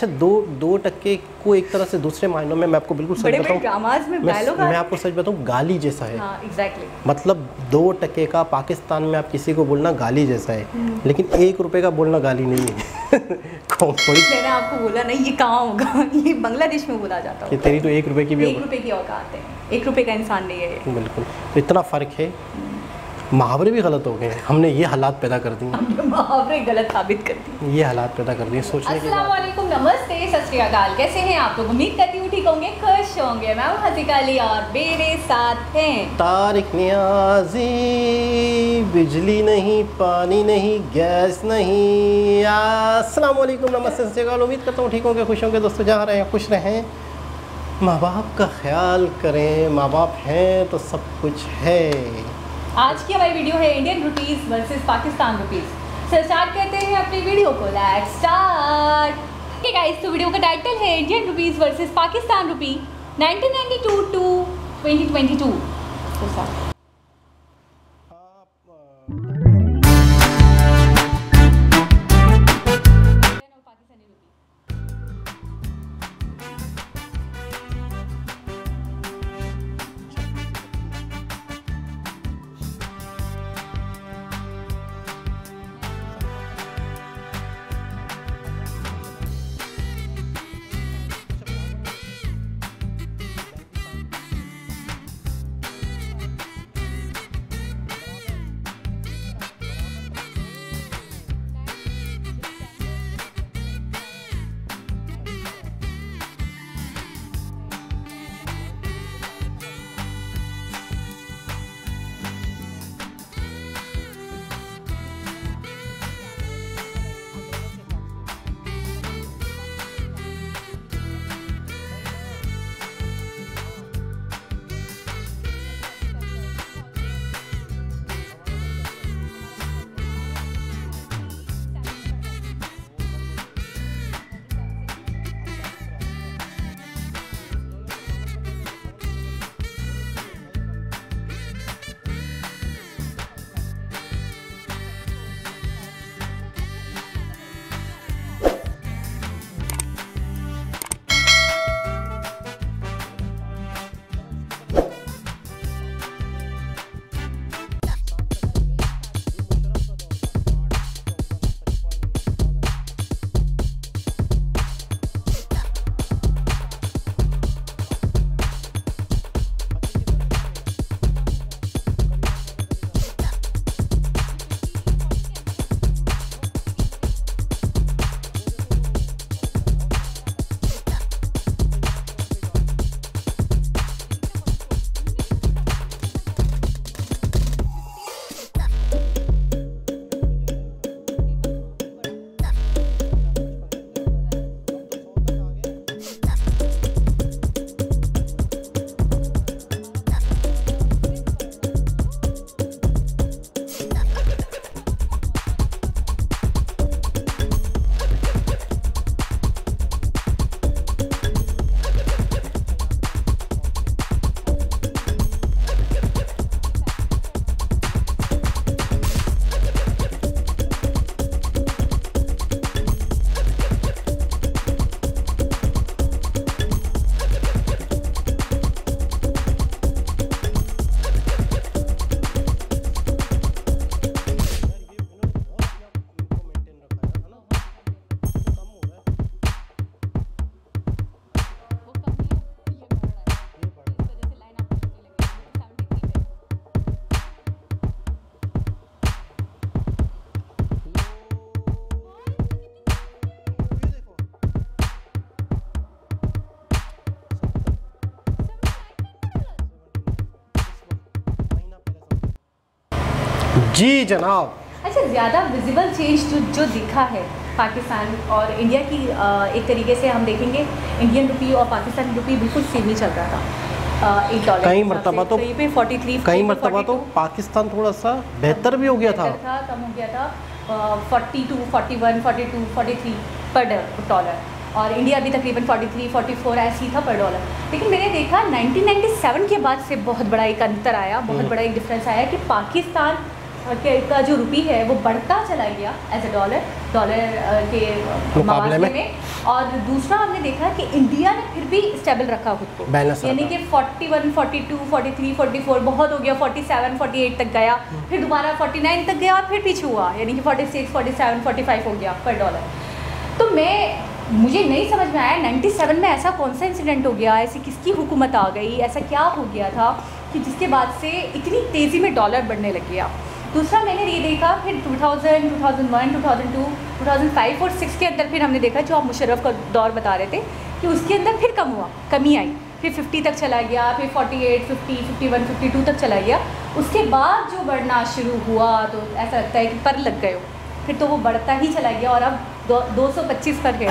अच्छा, दो टके को एक तरह से दूसरे मायनों में मैं आपको बिल्कुल सच बताऊं, मैं आपको सच बताऊं, गाली जैसा है। हाँ, exactly। मतलब 2 टके का पाकिस्तान में आप किसी को बोलना गाली जैसा है, लेकिन 1 रुपए का बोलना गाली नहीं है। मैंने आपको बोला नहीं, ये कहाँ होगा, ये बांग्लादेश में बोला जाता है कि तेरी तो 1 रुपए की भी 1 रुपए की औकात है, 1 रुपए का इंसान नहीं है ये। बिल्कुल, तो इतना फ़र्क है। मुहावरे भी गलत हो गए, हमने ये हालात पैदा कर दिए, हमने मुहावरे गलत साबित कर दिए, ये हालात पैदा कर दिए सोचने की। अस्सलाम वालेकुम, नमस्ते, सत श्री अकाल, कैसे हैं आप लोग? उम्मीद करती हूँ ठीक होंगे, खुश होंगे। मैं हूँ हसीका अली और मेरे साथ हैं तारिक नियाज़ी। बिजली नहीं, पानी नहीं, गैस नहीं। अस्सलाम वालेकुम, नमस्ते, सत श्री अकाल। उम्मीद करता हूँ ठीक होंगे, खुश होंगे। दोस्तों जहाँ रहें खुश रहें, माँ बाप का ख्याल करें, माँ बाप हैं तो सब कुछ है। आज की हमारी वीडियो है Indian rupees versus Pakistan rupees. So start करते हैं अपनी वीडियो को, लेट्स स्टार्ट। ओके गाइस, तो वीडियो का टाइटल है Indian rupees versus Pakistan rupee 1992 to 2022। जी जनाब। अच्छा, ज़्यादा विजिबल चेंज जो दिखा है पाकिस्तान और इंडिया की, एक तरीके से हम देखेंगे इंडियन रुपी और पाकिस्तानी रुपी बिल्कुल सेम ही चल रहा था। $1 कई मरतबा तो कहीं पे 43, कई मरतबा तो पाकिस्तान थोड़ा सा बेहतर भी हो गया था, कम हो गया था। 42, 41, 42, 43 पर डॉलर, और इंडिया भी तकरीबन 43, 44 ऐसी था पर डॉलर। लेकिन मैंने देखा 1997 के बाद से बहुत बड़ा एक अंतर आया, बहुत बड़ा एक डिफरेंस आया कि पाकिस्तान का जो रुपी है वो बढ़ता चला गया एज अ डॉलर के मुकाबले में। और दूसरा हमने देखा कि इंडिया ने फिर भी स्टेबल रखा खुद को, बैलेंस यानी कि 41, 42, 43, 44 बहुत हो गया, 47, 48 तक गया, फिर दोबारा 49 तक गया और फिर पीछे हुआ, यानी कि 46, 47, 45 हो गया पर डॉलर। तो मुझे नहीं समझ में आया 97 में ऐसा कौन सा इंसिडेंट हो गया, ऐसी किसकी हुकूमत आ गई, ऐसा क्या हो गया था कि जिसके बाद से इतनी तेज़ी में डॉलर बढ़ने लग गया। दूसरा मैंने ये देखा फिर 2000, 2001, 2002, 2005 और 6 के अंदर फिर हमने देखा, जो आप मुशर्रफ का दौर बता रहे थे, कि उसके अंदर फिर कमी आई, फिर 50 तक चला गया, फिर 48, 50, 51, 52 तक चला गया। उसके बाद जो बढ़ना शुरू हुआ तो ऐसा लगता है कि पर लग गए हो, फिर तो वो बढ़ता ही चला गया और अब 225 पर है।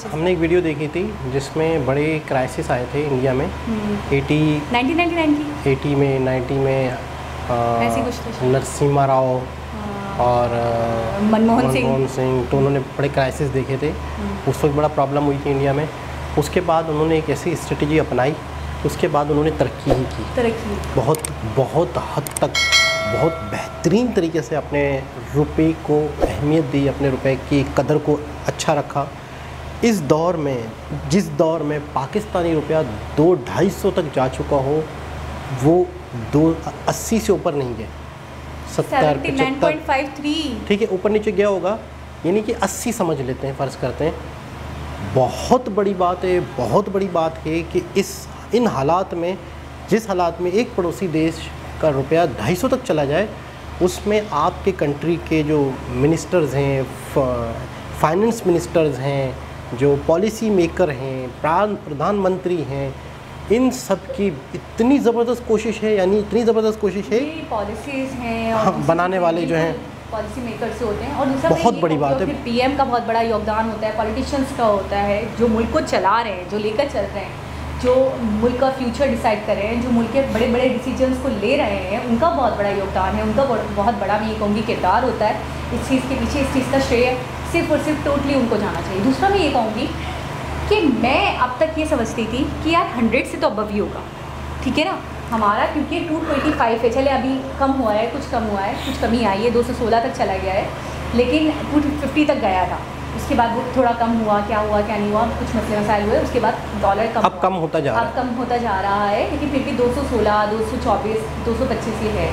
हमने एक वीडियो देखी थी जिसमें बड़े क्राइसिस आए थे इंडिया में 80 में 90 में नरसिम्हा राव और मनमोहन सिंह, तो उन्होंने बड़े क्राइसिस देखे थे। उस वक्त बड़ा प्रॉब्लम हुई थी इंडिया में। उसके बाद उन्होंने एक ऐसी स्ट्रेटजी अपनाई, उसके बाद उन्होंने तरक्की ही की, बहुत हद तक बहुत बेहतरीन तरीके से अपने रुपए को अहमियत दी, अपने रुपए की कदर को अच्छा रखा। इस दौर में, जिस दौर में पाकिस्तानी रुपया 200-250 तक जा चुका हो, वो 280 से ऊपर नहीं गया, 70, 75, ठीक है, ऊपर नीचे गया होगा, यानी कि 80 समझ लेते हैं, फ़र्ज़ करते हैं। बहुत बड़ी बात है, बहुत बड़ी बात है कि इन हालात में, जिस हालात में एक पड़ोसी देश का रुपया 250 तक चला जाए, उसमें आपके कंट्री के जो मिनिस्टर्स हैं, फाइनेंस मिनिस्टर्स हैं, जो पॉलिसी मेकर हैं, प्रधानमंत्री हैं, इन सब की इतनी ज़बरदस्त कोशिश है, यानी इतनी ज़बरदस्त कोशिश है, पॉलिसीज़ हैं और हाँ, बनाने वाले जो हैं पॉलिसी मेकर्स होते हैं। और दूसरा बहुत बड़ी बात है, पीएम का बहुत बड़ा योगदान होता है, पॉलिटिशियंस का होता है, जो मुल्क को चला रहे हैं, जो लेकर चल रहे हैं, जो मुल्क का फ्यूचर डिसाइड कर रहे हैं, जो मुल्क के बड़े बड़े डिसीजंस को ले रहे हैं, उनका बहुत बड़ा योगदान है, उनका बहुत बड़ा, मैं ये कहूँगी, किरदार होता है इस चीज़ के पीछे। इस चीज़ का श्रेय सिर्फ और सिर्फ टोटली उनको जाना चाहिए। दूसरा मैं ये कहूँगी कि मैं अब तक ये समझती थी कि यार 100 से तो अबव ही होगा, ठीक है ना, हमारा क्योंकि 225 है, चले अभी कम हुआ है, कुछ कम हुआ है, कुछ कमी आई है, 216 तक चला गया है, लेकिन 250 तक गया था। उसके बाद वो थोड़ा कम हुआ, क्या नहीं हुआ, कुछ मसले मसाइल हुए, उसके बाद डॉलर कम होता जा रहा है, लेकिन फिर भी 216, 224, 225 ही है।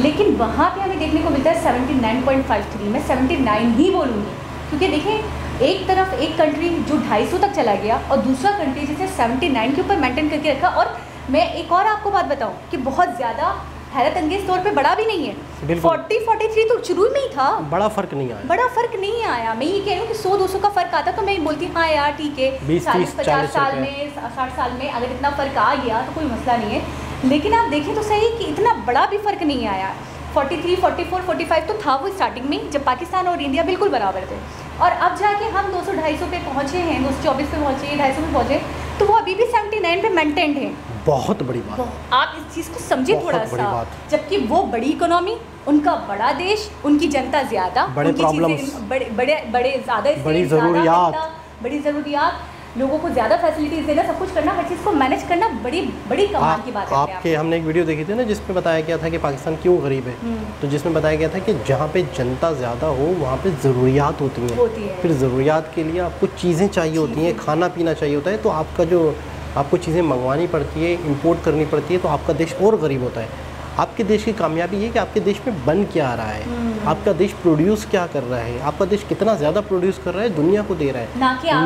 लेकिन वहाँ पे हमें देखने को मिलता है 79.53, मैं 79 ही बोलूँगी, क्योंकि देखें एक तरफ एक कंट्री जो 250 तक चला गया और दूसरा कंट्री जिसे 79 के ऊपर मेंटेन करके रखा। और मैं एक और आपको बात बताऊँ कि बहुत ज़्यादा हैरत अंगेज तौर पे बड़ा भी नहीं है, 40-43 तो शुरू में ही था, बड़ा फर्क नहीं आया। मैं ये कह रही हूँ कि 100-200 का फ़र्क आता तो मैं बोलती हाँ यार ठीक है, 40-50 साल में, 60 साल में अगर इतना फ़र्क आ गया तो कोई मसला नहीं है। लेकिन आप देखें तो सही कि इतना बड़ा भी फ़र्क नहीं आया। 43, 44, 45 तो था वो स्टार्टिंग में, जब पाकिस्तान और इंडिया बिल्कुल बराबर थे, और अब जाके हम 200-250 पे पहुँचे हैं, 224 पे पहुँचे, 250 पे पहुँचे, तो वो अभी भी 79 पे मेंटेन्ड है। बहुत बड़ी बात, आप इस चीज़ को समझे थोड़ा सा, जबकि वो बड़ी इकोनॉमी, उनका बड़ा देश, उनकी जनता ज़्यादा, बड़े प्रॉब्लम्स, बड़े ज़्यादा, बड़ी ज़रूरियात, लोगों को ज़्यादा फैसिलिटीज़ देना, सब कुछ करना, हर चीज़ को मैनेज करना बड़ी कमाल की बात है। आपके हमने एक वीडियो देखी थी ना जिसमें बताया गया था कि पाकिस्तान क्यों गरीब है, तो जिसमें बताया गया था कि जहाँ पे जनता ज़्यादा हो वहाँ पे ज़रूरियात होती हैं, फिर ज़रूरियात के लिए आपको चीज़ें चाहिए होती हैं, खाना पीना चाहिए होता है, तो आपको चीज़ें मंगवानी पड़ती है, इंपोर्ट करनी पड़ती है, तो आपका देश और गरीब होता है। आपके देश की कामयाबी है कि आपके देश में बन क्या रहा है, आपका देश प्रोड्यूस क्या कर रहा है, आपका देश कितना ज़्यादा प्रोड्यूस कर रहा है, दुनिया को दे रहा है।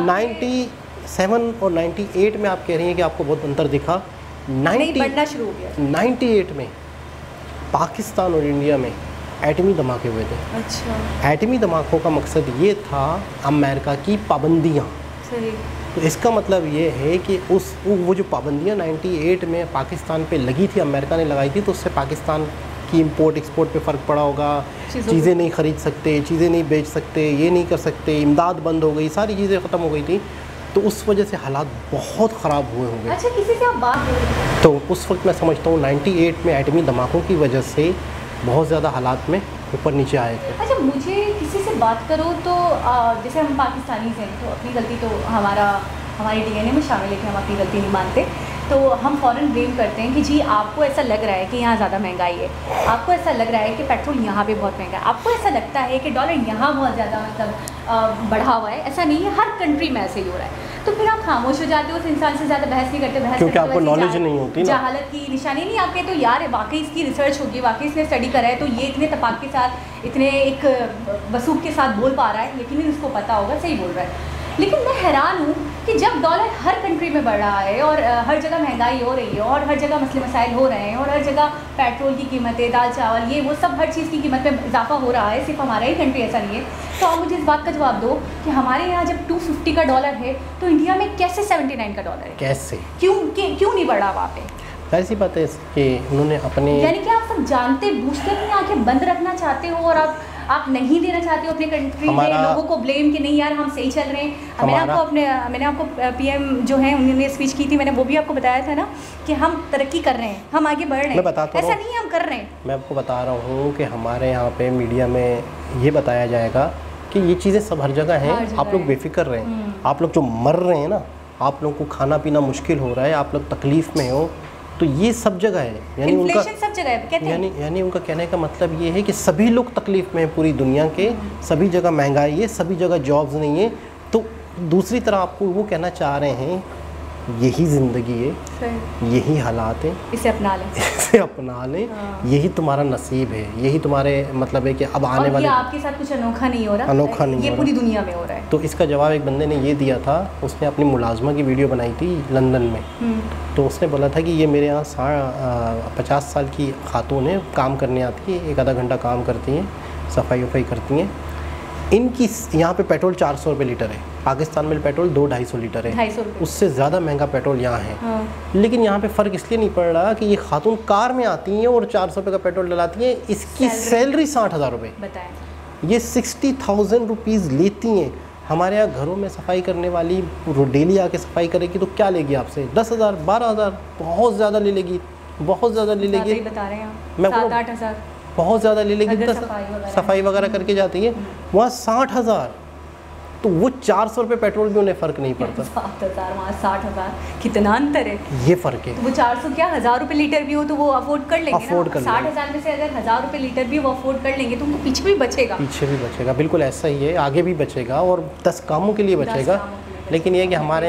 97 और 98 में आप कह रही हैं कि आपको बहुत अंतर दिखा, 98 में पाकिस्तान और इंडिया में एटमी धमाके हुए थे। अच्छा। एटमी धमाकों का मकसद ये था अमेरिका की पाबंदियाँ। तो इसका मतलब ये है कि वो जो पाबंदियाँ 98 में पाकिस्तान पे लगी थी, अमेरिका ने लगाई थी, तो उससे पाकिस्तान की इंपोर्ट एक्सपोर्ट पे फ़र्क पड़ा होगा, चीज़ें नहीं ख़रीद सकते, चीज़ें नहीं बेच सकते, ये नहीं कर सकते, इमदाद बंद हो गई, सारी चीज़ें ख़त्म हो गई थी, तो उस वजह से हालात बहुत ख़राब हुए होंगे। अच्छा, किसी से आप बात करें तो उस वक्त मैं समझता हूँ 98 में एटमी धमाकों की वजह से बहुत ज़्यादा हालात में ऊपर नीचे आए थे। अच्छा, मुझे किसी से बात करो तो जैसे हम पाकिस्तानी हैं तो अपनी गलती तो हमारी डीएनए में शामिल है कि हम अपनी गलती नहीं मानते, तो तो हम फ़ौरन ब्लेम करते हैं कि जी आपको ऐसा लग रहा है कि यहाँ ज़्यादा महंगाई है, आपको ऐसा लग रहा है कि पेट्रोल यहाँ पे बहुत महंगा है, आपको ऐसा लगता है कि डॉलर यहाँ बहुत ज़्यादा मतलब बढ़ा हुआ है। ऐसा नहीं है, हर कंट्री में ऐसे ही हो रहा है। तो फिर आप खामोश हो जाते हो, उस इंसान से ज़्यादा बहस नहीं करते, बहस क्योंकि आपको नॉलेज नहीं होती ना, जहालत की निशानी नहीं आपके। तो यार वाकई इसकी रिसर्च होगी, वाकई इसने स्टडी करा है, तो ये इतने तपाक के साथ, इतने एक वसूख के साथ बोल पा रहा है, लेकिन उसको पता होगा सही बोल रहा है। लेकिन मैं हैरान हूँ कि जब डॉलर हर कंट्री में बढ़ रहा है और हर जगह महंगाई हो रही है और हर जगह मसले मसाइल हो रहे हैं और हर जगह पेट्रोल की कीमतें, दाल चावल, ये वो सब हर चीज़ की कीमत में इजाफा हो रहा है, सिर्फ हमारा ही कंट्री ऐसा नहीं है, तो आप मुझे इस बात का जवाब दो कि हमारे यहाँ जब 250 का डॉलर है तो इंडिया में कैसे 79 का डॉलर है? कैसे, क्यों नहीं बढ़ा वहाँ पे? ऐसी बात है कि उन्होंने अपने, यानी कि आप सब जानते बूझते अपनी आंखें बंद रखना चाहते हो और आप नहीं देना चाहते हो अपने कंट्री में लोगों को ब्लेम कि नहीं यार हम सही चल रहे हैं। मैंने आपको पीएम जो है उन्होंने स्पीच की थी, मैंने वो भी आपको बताया था ना कि हम तरक्की कर रहे हैं, हम आगे बढ़ रहे हैं, ऐसा नहीं है हम कर रहे हैं। मैं आपको बता रहा हूँ कि हमारे यहाँ पे मीडिया में ये बताया जाएगा कि ये चीज़ें सब हर जगह हैं, आप लोग बेफिक्र रहें, आप लोग जो मर रहे हैं ना, आप लोग को खाना पीना मुश्किल हो रहा है, आप लोग तकलीफ़ में हो, तो ये सब जगह है। यानी उनका सब जगह है, कहते हैं। यानी उनका कहने का मतलब ये है कि सभी लोग तकलीफ़ में हैं, पूरी दुनिया के सभी जगह महंगाई है, सभी जगह जॉब्स नहीं है। तो दूसरी तरह आपको वो कहना चाह रहे हैं यही ज़िंदगी है, यही हालात हैं, इसे अपना लें, इसे अपना लें, यही तुम्हारा नसीब है, यही तुम्हारे मतलब है कि अब आने वाले, आपके साथ कुछ अनोखा नहीं हो रहा, अनोखा नहीं, ये पूरी दुनिया में हो रहा है। तो इसका जवाब एक बंदे ने ये दिया था, उसने अपनी मुलाजमा की वीडियो बनाई थी लंदन में, तो उसने बोला था कि ये मेरे यहाँ 50 साल की खातून है, काम करने आती है, एक आधा घंटा काम करती हैं, सफाई वफाई करती हैं, इनकी यहाँ पे पेट्रोल 400 रुपये लीटर है, पाकिस्तान में पेट्रोल 200-250 लीटर है, उससे ज़्यादा महंगा पेट्रोल यहाँ है। लेकिन यहाँ पे फ़र्क इसलिए नहीं पड़ रहा कि ये खातून कार में आती हैं और 400 रुपये का पेट्रोल डलाती हैं, इसकी सैलरी 60,000 रुपये, ये 60,000 रुपीज़ लेती हैं। हमारे यहाँ घरों में सफाई करने वाली डेली आके सफाई करेगी तो क्या लेगी आपसे? 10,000, 12,000, बहुत ज़्यादा ले लेगी, बहुत ज़्यादा ले लेगी, मैं 7-8,000 बहुत ज़्यादा ले लेगी, सफाई वगैरह करके जाती है, वहाँ 60,000, तो वो 400 रुपये पेट्रोल भी उन्हें फ़र्क नहीं पड़ता। 7,000 वहाँ 60,000, कितना अंतर है, ये फ़र्क है। तो वो 400 क्या 1,000 रुपये लीटर भी हो तो वो अफोर्ड कर लेंगे, 60,000 में से अगर 1,000 रुपये लीटर भी वो अफोर्ड कर लेंगे तो उनको पीछे भी बचेगा, बिल्कुल ऐसा ही है, आगे भी बचेगा और 10 कामों के लिए बचेगा। लेकिन ये कि हमारे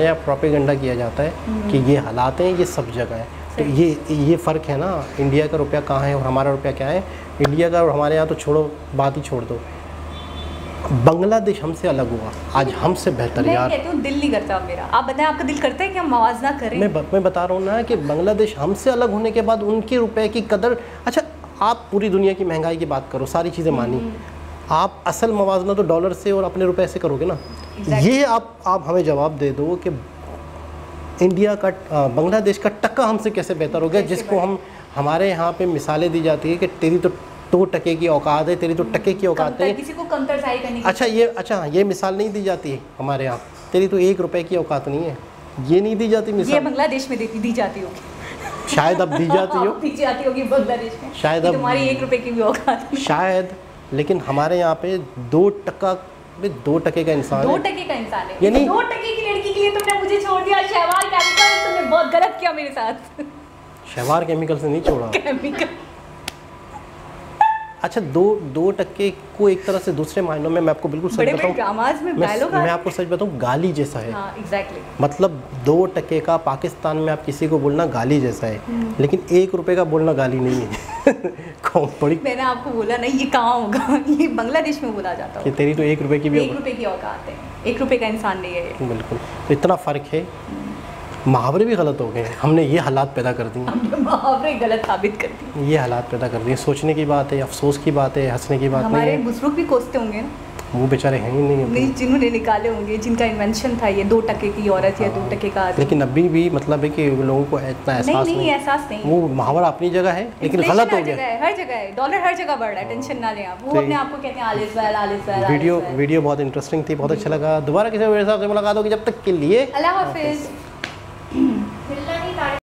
यहाँ प्रोपेगेंडा किया जाता है कि ये हालात हैं, ये सब जगह है। तो ये फ़र्क है ना, इंडिया का रुपया कहाँ है और हमारा रुपया क्या है। इंडिया का और हमारे यहाँ तो छोड़ो, बात ही छोड़ दो, बांग्लादेश हमसे अलग हुआ, आज हमसे बेहतर यार। मैं कहती हूँ दिल नहीं करता मेरा, आप बताएं आपका दिल करता है कि हम मवाजना करें? मैं बता रहा हूँ ना कि बांग्लादेश हमसे अलग होने के बाद उनके रुपए की कदर, अच्छा आप पूरी दुनिया की महंगाई की बात करो, सारी चीज़ें मानी, आप असल मवाजना तो डॉलर से और अपने रुपए से करोगे ना। ये आप हमें जवाब दे दो कि इंडिया का बांग्लादेश का टका हमसे कैसे बेहतर हो गया, जिसको हमारे यहाँ पे मिसालें दी जाती है कि तेरी तो 2 टके की औकात है, तेरी तो टके की औकात है, किसी को कमतर जाहिर करने की। अच्छा ये मिसाल नहीं दी जाती है हमारे यहाँ, तेरी तो 1 रुपए की औकात नहीं है, ये नहीं दी जाती मिसाल। ये बांग्लादेश में दी जाती होगी शायद, अब दी जाती होगी बांग्लादेश में, शायद अब तुम्हारी 1 रुपए की भी औकात नहीं शायद। लेकिन हमारे यहाँ पे 2 टके का इंसान 2 टके का इंसान है, यानी 2 टके की लड़की के लिए तुमने मुझे छोड़ दिया। शहवार केमिकल, तुमने बहुत गलत किया मेरे साथ। शहवार केमिकल से नहीं छोड़ा, केमिकल। अच्छा 2 टके को एक तरह से दूसरे मायनों में मैं आपको बिल्कुल सच बताऊं, मैं आपको सच बताऊं, गाली जैसा है। हाँ, exactly. मतलब 2 टके का पाकिस्तान में आप किसी को बोलना गाली जैसा है, लेकिन 1 रुपए का बोलना गाली नहीं है। बड़ी मैंने आपको बोला नहीं, ये कहाँ होगा, ये बांग्लादेश में बोला जाता है कि तेरी तो 1 रुपए की भी 1 रुपए की औकात है, 1 रुपए का इंसान नहीं है। बिल्कुल, तो इतना फ़र्क है। मुहावरे भी गलत हो गए, हमने ये हालात पैदा कर दिए, हमने मुहावरे गलत साबित कर दिए, ये हालात पैदा कर दिए। सोचने की बात है, अफसोस की बात है, हंसने की बात नहीं है। हमारे बुजुर्ग भी कोसते होंगे ना, वो बेचारे हैं ही नहीं, जिन्होंने निकाले होंगे, जिनका इन्वेंशन था ये 2 टके की औरत या 2 टके का आदमी। लेकिन अभी भी मतलब है कि लोगों को इतना एहसास नहीं, वो मुहावरा अपनी जगह है लेकिन गलत हो गया, हर जगह है, डॉलर हर जगह बढ़ रहा है, टेंशन ना लें आप। वो अपने आप को कहते हैं आलिस वेल। वीडियो बहुत इंटरेस्टिंग थी, बहुत अच्छा लगा। दोबारा किसी मेरे साथ से मुलाकात होगी, जब तक के लिए अल्लाह हाफिज़।